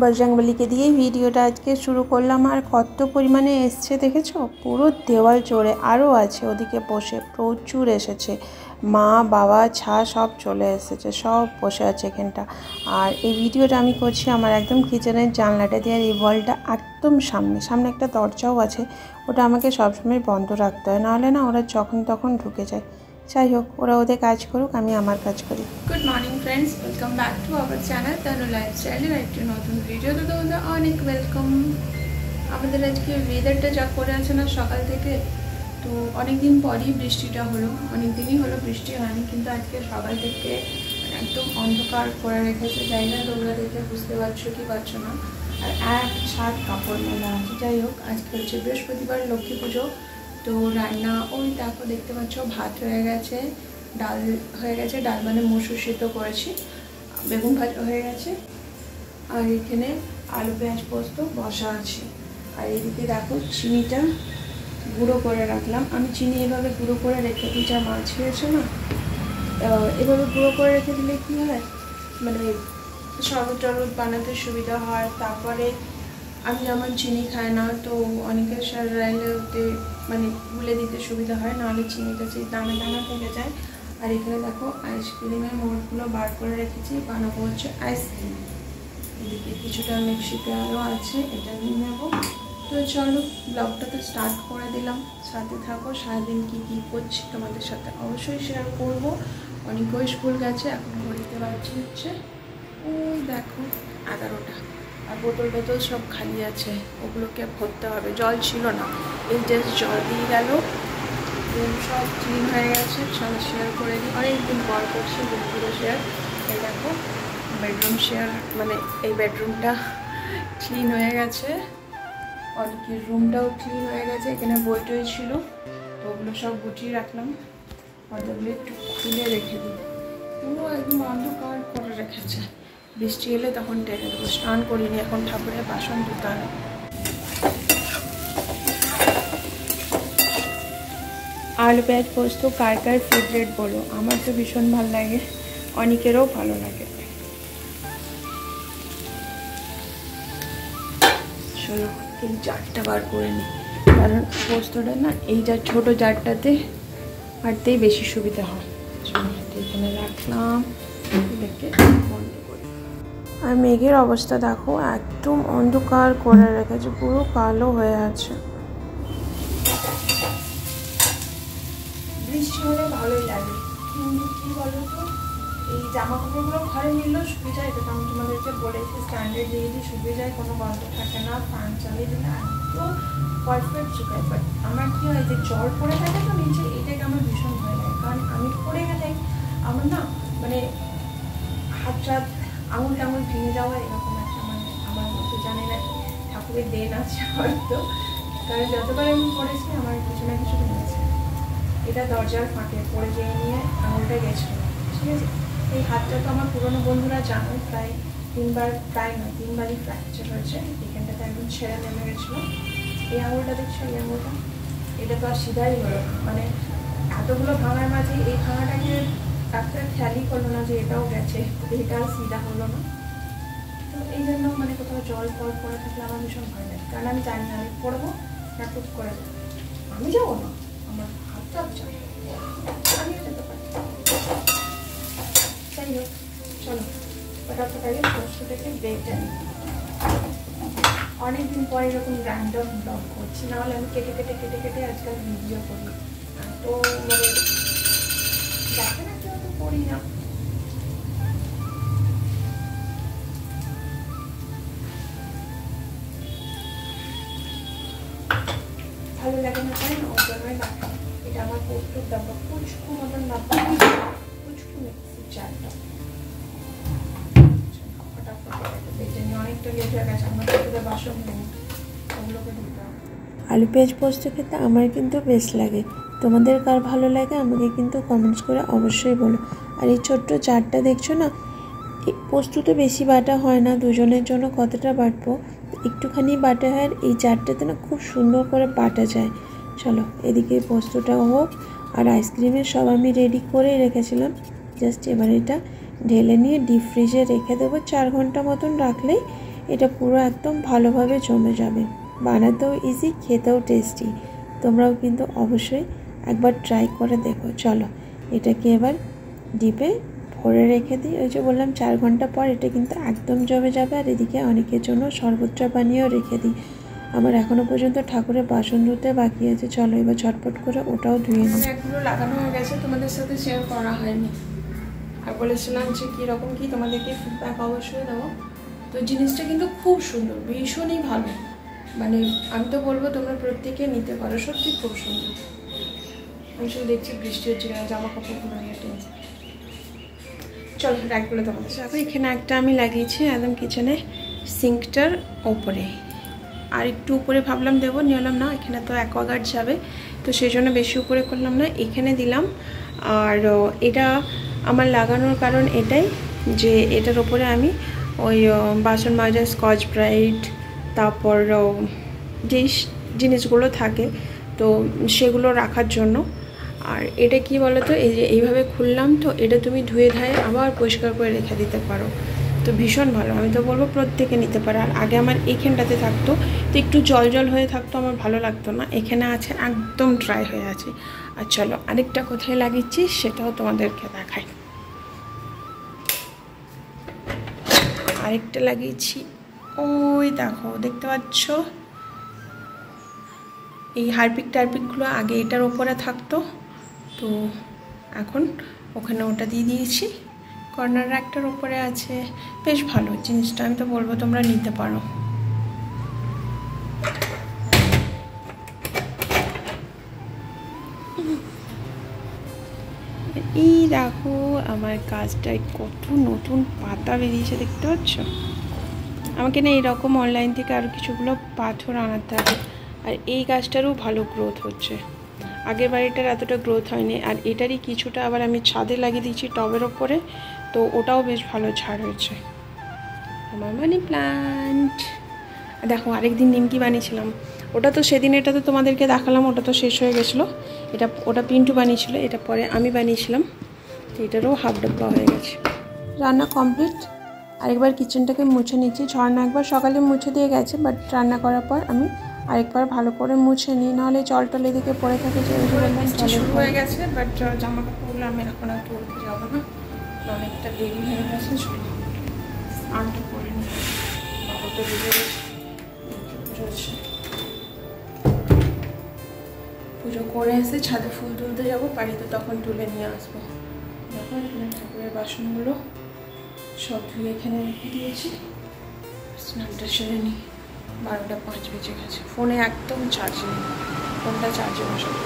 বজরংবলীকে দিয়ে ভিডিওটা আজকে শুরু করলাম। আর কত পরিমাণে এসছে দেখেছো, পুরো দেওয়াল চড়ে। আরও আছে ওদিকে বসে, প্রচুর এসেছে। মা বাবা ছা সব চলে এসেছে, সব বসে আছে এখানটা। আর এই ভিডিওটা আমি করছি আমার একদম কিচেনের জানলাটা দিয়ে। আর এই ওয়ালটা একদম সামনে একটা দরজাও আছে, ওটা আমাকে সবসময় বন্ধ রাখতে হয়, নাহলে না ওরা যখন তখন ঢুকে যায়। যাই হোক, ওরা ওদের কাজ করুক, আমি আমার কাজ করি। Good morning friends, welcome back to our channel Tanu লাইফস্টাইলের একটি নতুন ভিডিওতে তোমাদের অনেক ওয়েলকাম। আমাদের আজকে ওয়েদারটা যা করে আছে না সকাল থেকে, তো অনেক দিন পরই বৃষ্টিটা হলো। অনেক দিনই হলো বৃষ্টি হয়নি, কিন্তু আজকে সকাল থেকে একদম অন্ধকার করে রেখেছে। যাই না তোমরা দেখে বুঝতে পারছো কি পারছো না। আর এক ছাদ কাপড় মেলা আছে। যাই হোক, আজকে হচ্ছে বৃহস্পতিবার, লক্ষ্মী পুজো। তো রান্না ওই দেখো দেখতে পাচ্ছ, ভাত হয়ে গেছে, ডাল হয়ে গেছে, ডাল মানে মসুর সিদ্ধ করেছি, বেগুন ভাজা হয়ে গেছে, আর এখানে আলু পেঁয়াজ পোস্ত বসা আছে। আর এদিকে দেখো চিনিটা গুঁড়ো করে রাখলাম। আমি চিনি এভাবে গুঁড়ো করে রেখে দিই, যা মাছ হয়েছে না, এভাবে গুঁড়ো করে রেখে দিলে কী হয়, মানে শরবত টরবত বানাতে সুবিধা হয়। তারপরে আমি যেমন চিনি খাই না, তো অনেকের রাইলে ওতে মানে গুলে দিতে সুবিধা হয়, নাহলে চিনিটা সেই দানা দানা থেকে যায়। আর এখানে দেখো আইসক্রিমের মোড়গুলো বার করে রেখেছি, বানাবো হচ্ছে আইসক্রিম। এদিকে কিছুটা মিক্সিতে আরও আছে, এটা নিয়ে নেবো। তো চলো, ব্লগটা তো স্টার্ট করে দিলাম, সাথে থাকো। সারাদিন কী কী করছি তোমাদের সাথে অবশ্যই শেয়ার করবো। অনেকেও স্কুল গেছে, এখন ঘড়িতে বাজছে হচ্ছে ওই দেখো 11টা। আর বোতল টোতল সব খালি আছে, ওগুলোকে ভরতে হবে। জল ছিল না, এই জাস্ট জল দিয়ে গেল। রুম সব ক্লিন হয়ে গেছে, সব শেয়ার করে দিই। অনেকদিন পর করছি রুমগুলো শেয়ার। এই দেখো বেডরুম শেয়ার, মানে এই বেডরুমটা ক্লিন হয়ে গেছে, অনেকের রুমটাও ক্লিন হয়ে গেছে। এখানে বই টই ছিল, তো ওগুলো সব গুটিয়ে রাখলাম। ওগুলো একটু খুলে রেখে দিই, পুরো একদম অন্ধকার করে রেখেছে। বৃষ্টি এলে তখন টেনে দেবো। স্নান করিনি, এখন ঠাকুরের বাসন ধুতে হবে। আলু পেঁয়াজ পোস্ত কার কার ফেভারিট বলো? আমার তো ভীষণ ভালো লাগে, অনেকেরও ভালো লাগে। চলো এই জারটা বার করে নিই, কারণ পোস্তটা না এই জার ছোটো জারটাতে হাঁটতেই বেশি সুবিধা হয়। চলো এখানে রাখলাম, দেখে বন্ধ করি। আর মেঘের অবস্থা দেখো, একদম অন্ধকার করে রেখেছে, পুরো কালো হয়ে আছে। বৃষ্টি হলে ভালোই লাগে, কিন্তু কী বলো তো, এই জামা কাপড়গুলো ঘরে নিলেও শুকিয়ে যায়। এটা তো আমি তোমাদেরকে বলেছি, স্ট্যান্ডে দিয়ে দিয়ে শুকিয়ে যায়, কোনো গন্ধ থাকে না। ফ্যান চালিয়ে দিলে একদম পারফেক্ট শুকায়। বাট আমার কী হয়, যে জল পড়ে থাকে তো নিচে, এটাকে আমার ভীষণ ভয় লাগে। কারণ আমি পড়ে গেলে আমার না মানে হাত টাত আঙুল টাঙুল ভেঙে যাওয়া, এরকম একটা মানে আমার মধ্যে জানি না ঠাকুরের দেন আছে হয়তো। কারণ যতবার আমি পড়েছি আমার কিছু না কিছু ভেঙেছে। এটা দরজার ফাঁকে পড়ে যেয়ে নিয়ে আঙুলটা গেছিলো, ঠিক আছে। এই হাতটা তো আমার পুরনো বন্ধুরা জানো, প্রায় তিনবারই ফ্র্যাকচার হয়েছে। এখানটাতে একদম ছেড়ে নেমে গেছিলো। এই আঙুলটা দেখছো, এই আঙুলটা, এটা তো আর সিধাই হলো না। মানে এতগুলো ভাঙার মাঝে এই ভাঙাটাকে ডাক্তার খেয়ালই করলো না যে এটাও গেছে, এটা আর সিধা হলো না। তো এই জন্য মানে কোথাও জল ফল পড়ে থাকলে আমার ভীষণ ভয় লাগে, কারণ আমি জানি না আমি পড়বো না টুক করে যাবো। আমি যাবো না, আমার হাতটা যাবে, আমিও যেতে পারি। যাই হোক, চলো ফটাফটাকে পোস্তটাকে বেটে নিই। অনেকদিন পরে এরকম র্যান্ডম ব্লগ করছি, নাহলে আমি কেটে কেটে আজকাল ভিডিও করি। তো মানে দেখে না কেউ, তো করি না। ভালো লাগে না, তাই না? ওর জন্যই দেখা। এটা আমার পোস্তর ডাব্বা, পুচকু মতন ডাব্বা, পুচকু মিক্সির জারটা। অনেকটা লেট হয়ে গেছে, আমার সাথে বাসন নেই, ওগুলোকে ধুতে হবে। আলু পেঁয়াজ পোস্ত খেতে আমার কিন্তু বেশ লাগে। তোমাদের কার ভালো লাগে আমাকে কিন্তু কমেন্টস করে অবশ্যই বলো। আর এই ছোট্ট জারটা দেখছো না, এই পোস্ত তো বেশি বাটা হয় না, দুজনের জন্য কতটা বাটবো, একটুখানি বাটা হয়। আর এই জারটাতে না খুব সুন্দর করে বাটা যায়। চলো এদিকে পোস্তটা হোক, আর আইসক্রিমের সব আমি রেডি করেই রেখেছিলাম। জাস্ট এবার এটা ঢেলে নিয়ে ডিপ ফ্রিজে রেখে দেবো। 4 ঘন্টা মতন রাখলেই এটা পুরো একদম ভালোভাবে জমে যাবে। বানাতেও ইজি, খেতেও টেস্টি। তোমরাও কিন্তু অবশ্যই একবার ট্রাই করে দেখো। চলো এটাকে এবার ডিপে ভরে রেখে দিই। ওই যে বললাম 4 ঘন্টা পর এটা কিন্তু একদম জমে যাবে। আর এদিকে অনেকের জন্য শরবতটা বানিয়েও রেখে দিই। আমার এখনও পর্যন্ত ঠাকুরের বাসন ধুতে বাকি আছে। চলো এবার ঝটপট করে ওটাও ধুয়ে নিই। এগুলো লাগানো হয়ে গেছে, তোমাদের সাথে শেয়ার করা হয়নি। আর বলেছিলাম যে কীরকম কী তোমাদেরকে ফিডব্যাক অবশ্যই দেবো। তো জিনিসটা কিন্তু খুব সুন্দর, ভীষণই ভালো। মানে আমি তো বলবো তোমরা প্রত্যেকে নিতে পারো, সত্যি খুব সুন্দর। আমি শুধু দেখছি বৃষ্টি হচ্ছে না, জামা কাপড়গুলো নিয়ে টেনশন। চলো র্যাকগুলো তোমাদের সাথে। এখানে একটা আমি লাগিয়েছি একদম কিচেনে সিঙ্কটার ওপরে, আর একটু উপরে ভাবলাম দেবো, নিলাম না, এখানে তো অ্যাকোয়াগার্ড যাবে, তো সেই জন্য বেশি উপরে করলাম না, এখানে দিলাম। আর এটা আমার লাগানোর কারণ এটাই যে এটার ওপরে আমি ওই বাসন মাজার স্কচ ব্রাইট, তারপর যেই জিনিসগুলো থাকে তো সেগুলো রাখার জন্য। আর এটা কি বলো তো, এই যে এইভাবে খুললাম, তো এটা তুমি ধুয়ে ধায়ে আবার পরিষ্কার করে রেখে দিতে পারো। তো ভীষণ ভালো, আমি তো বলবো প্রত্যেকে নিতে পারে। আর আগে আমার এইখানটাতে থাকতো তো একটু জল জল হয়ে থাকতো, আমার ভালো লাগতো না। এখানে আছে একদম ড্রাই হয়ে আছে। আর চলো আরেকটা কোথায় লাগিয়েছি সেটাও তোমাদেরকে দেখাই। আরেকটা লাগিয়েছি ওই দেখো, দেখতে পাচ্ছ এই হারপিক টারপিকগুলো আগে এটার ওপরে থাকতো, তো এখন ওখানে ওটা দিয়ে দিয়েছি। কর্নার একটার উপরে আছে, বেশ ভালো জিনিসটা, আমি তো বলবো তোমরা নিতে পারো। এই দেখো আমার গাছটায় কত নতুন পাতা বেরিয়েছে, দেখতে পাচ্ছ। আমাকে না এরকম অনলাইন থেকে আরও কিছুগুলো পাথর আনাতে হবে। আর এই গাছটারও ভালো গ্রোথ হচ্ছে, আগের বাড়িটার এতটা গ্রোথ হয়নি। আর এটারই কিছুটা আবার আমি ছাদে লাগিয়ে দিয়েছি টবের ওপরে, তো ওটাও বেশ ভালো ঝাড় হয়েছে। আমার মানি প্ল্যান্ট। দেখো আরেকদিন নিমকি বানিয়েছিলাম, ওটা তো সেদিন, এটা তো তোমাদেরকে দেখালাম, ওটা তো শেষ হয়ে গেছিলো। ওটা পিন্টু বানিয়েছিল, এটা পরে আমি বানিয়েছিলাম, তো এটারও হাফ ডাব্বা হয়ে গেছে। রান্না কমপ্লিট। আরেকবার কিচেনটাকে মুছে নিচ্ছি। ঝর্ণা একবার সকালে মুছে দিয়ে গেছে, বাট রান্না করার পর আমি আরেকবার ভালো করে মুছে নিই, নাহলে জল টল এদিকে পড়ে থাকে। যে শুরু হয়ে গেছে, বাট জামা কাপড়গুলো আমি এখন আর তুলতে যাবো না, অনেকটা দেরি হয়ে গেছে। স্নানটা করে নিই, বাবাটা ভিজে গেছে, পুজো করে এসে ছাদে ফুল তুলতে যাবো, বাড়িতে তখন তুলে নিয়ে আসবো। দেখো এখানে ঠাকুরের বাসনগুলো সব ধুয়ে এখানে রেখে দিয়েছি। স্নানটা সেরে নিই, 12টা 5 বেজে গেছে। ফোনে একদম চার্জ নেই, ফোনটা চার্জে বসাবো।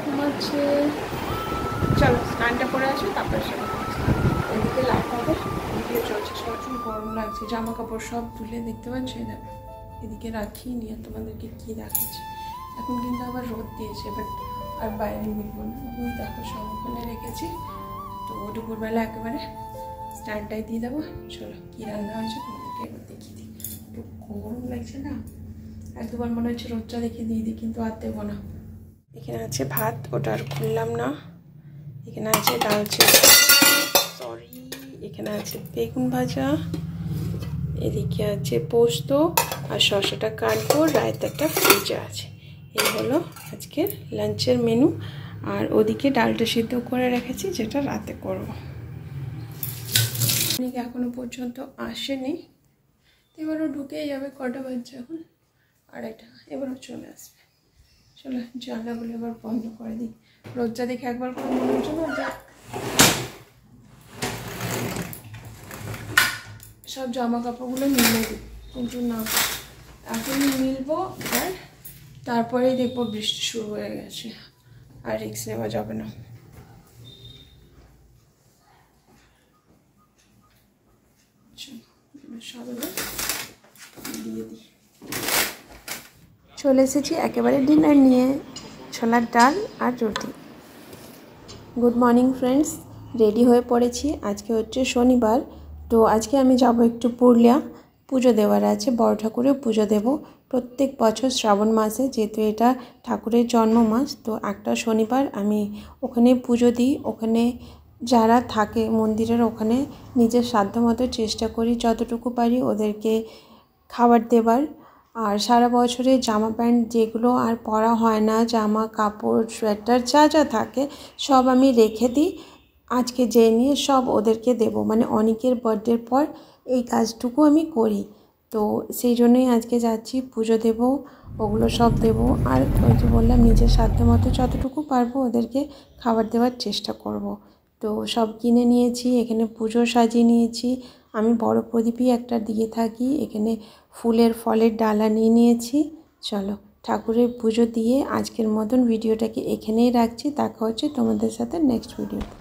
ঘুমাচ্ছে। চলো স্নানটা করে আসি, তারপরে সেটা এদিকে লাইট হবে, এদিকে চলছে। প্রচুর গরম লাগছে, জামা কাপড় সব তুলে দেখতে পাচ্ছি, দেখো এদিকে রাখি নিয়ে তোমাদেরকে কি দেখাচ্ছি। এখন কিন্তু আবার রোদ দিয়েছে, বাট আর বাইরে মিলবো না। ওই দেখো সব ওখানে রেখেছি, তো দুপুরবেলা একেবারে স্ট্যান্ডটাই দিয়ে দেবো। চলো কী রান্না হয়েছে তোমাদেরকে এবার দেখিয়ে দিই। একটু গরম লাগছে না, এক দুবার মনে হচ্ছে রোদটা দেখিয়ে দিয়ে দিই, কিন্তু আর দেবো না। এখানে আছে ভাত, ওটা আর খুললাম না। এখানে আছে ডাল সরি, এখানে আছে বেগুন ভাজা, এদিকে আছে পোস্ত, আর শসাটা কাটবো, রায়তাটা ফ্রিজে আছে। এই হলো আজকের লাঞ্চের মেনু। আর ওদিকে ডালটা সিদ্ধ করে রেখেছি, যেটা রাতে করবো। এখনো পর্যন্ত আসেনি, এবারও ঢুকেই যাবে। কটা বাজছে এখন? 2:30, এবারও চলে আসবে। চলো জানলাগুলো এবার বন্ধ করে দিই। রোদটা দেখে একবার করে মনে হচ্ছে না সব জামা কাপড়গুলো মিলে দিই, কিন্তু না, এখনই মিলবো। আর তারপরেই দেখবো বৃষ্টি শুরু হয়ে গেছে, আর রিস্ক নেওয়া যাবে না। দিয়ে দিই। চলে এসেছি একেবারে ডিনার নিয়ে, ছোলার ডাল আর রুটি। গুড মর্নিং ফ্রেন্ডস, রেডি হয়ে পড়েছি। আজকে হচ্ছে শনিবার, তো আজকে আমি যাব একটু পুরুলিয়া। পুজো দেওয়ার আছে, বড় ঠাকুরের পুজো দেব প্রত্যেক বছর শ্রাবণ মাসে, যেহেতু এটা ঠাকুরের জন্ম মাস। তো একটা শনিবার আমি ওখানে পুজো দিই। ওখানে যারা থাকে মন্দিরের ওখানে নিজের সাধ্যমতো চেষ্টা করি যতটুকু পারি ওদেরকে খাবার দেবার। আর সারা বছরে জামা প্যান্ট যেগুলো আর পরা হয় না, জামা কাপড় সোয়েটার যা যা থাকে সব আমি রেখে দিই, আজকে যেয়ে নিয়ে সব ওদেরকে দেব। মানে অনেকের বার্থডের পর এই কাজটুকু আমি করি। তো সেই জন্যই আজকে যাচ্ছি, পুজো দেব, ওগুলো সব দেব। আর ওই যে বললাম নিজের সাধ্যমতো যতটুকু পারবো ওদেরকে খাবার দেওয়ার চেষ্টা করব। তো সব কিনে নিয়েছি, এখানে পুজো সাজিয়ে নিয়েছি। আমি বড় প্রদীপই একটা দিয়ে থাকি। এখানে ফুলের ফলের ডালা নিয়ে নিয়েছি। চলো ঠাকুরের পুজো দিয়ে আজকের মতন ভিডিওটাকে এখানেই রাখছি। দেখা হচ্ছে তোমাদের সাথে নেক্সট ভিডিওতে।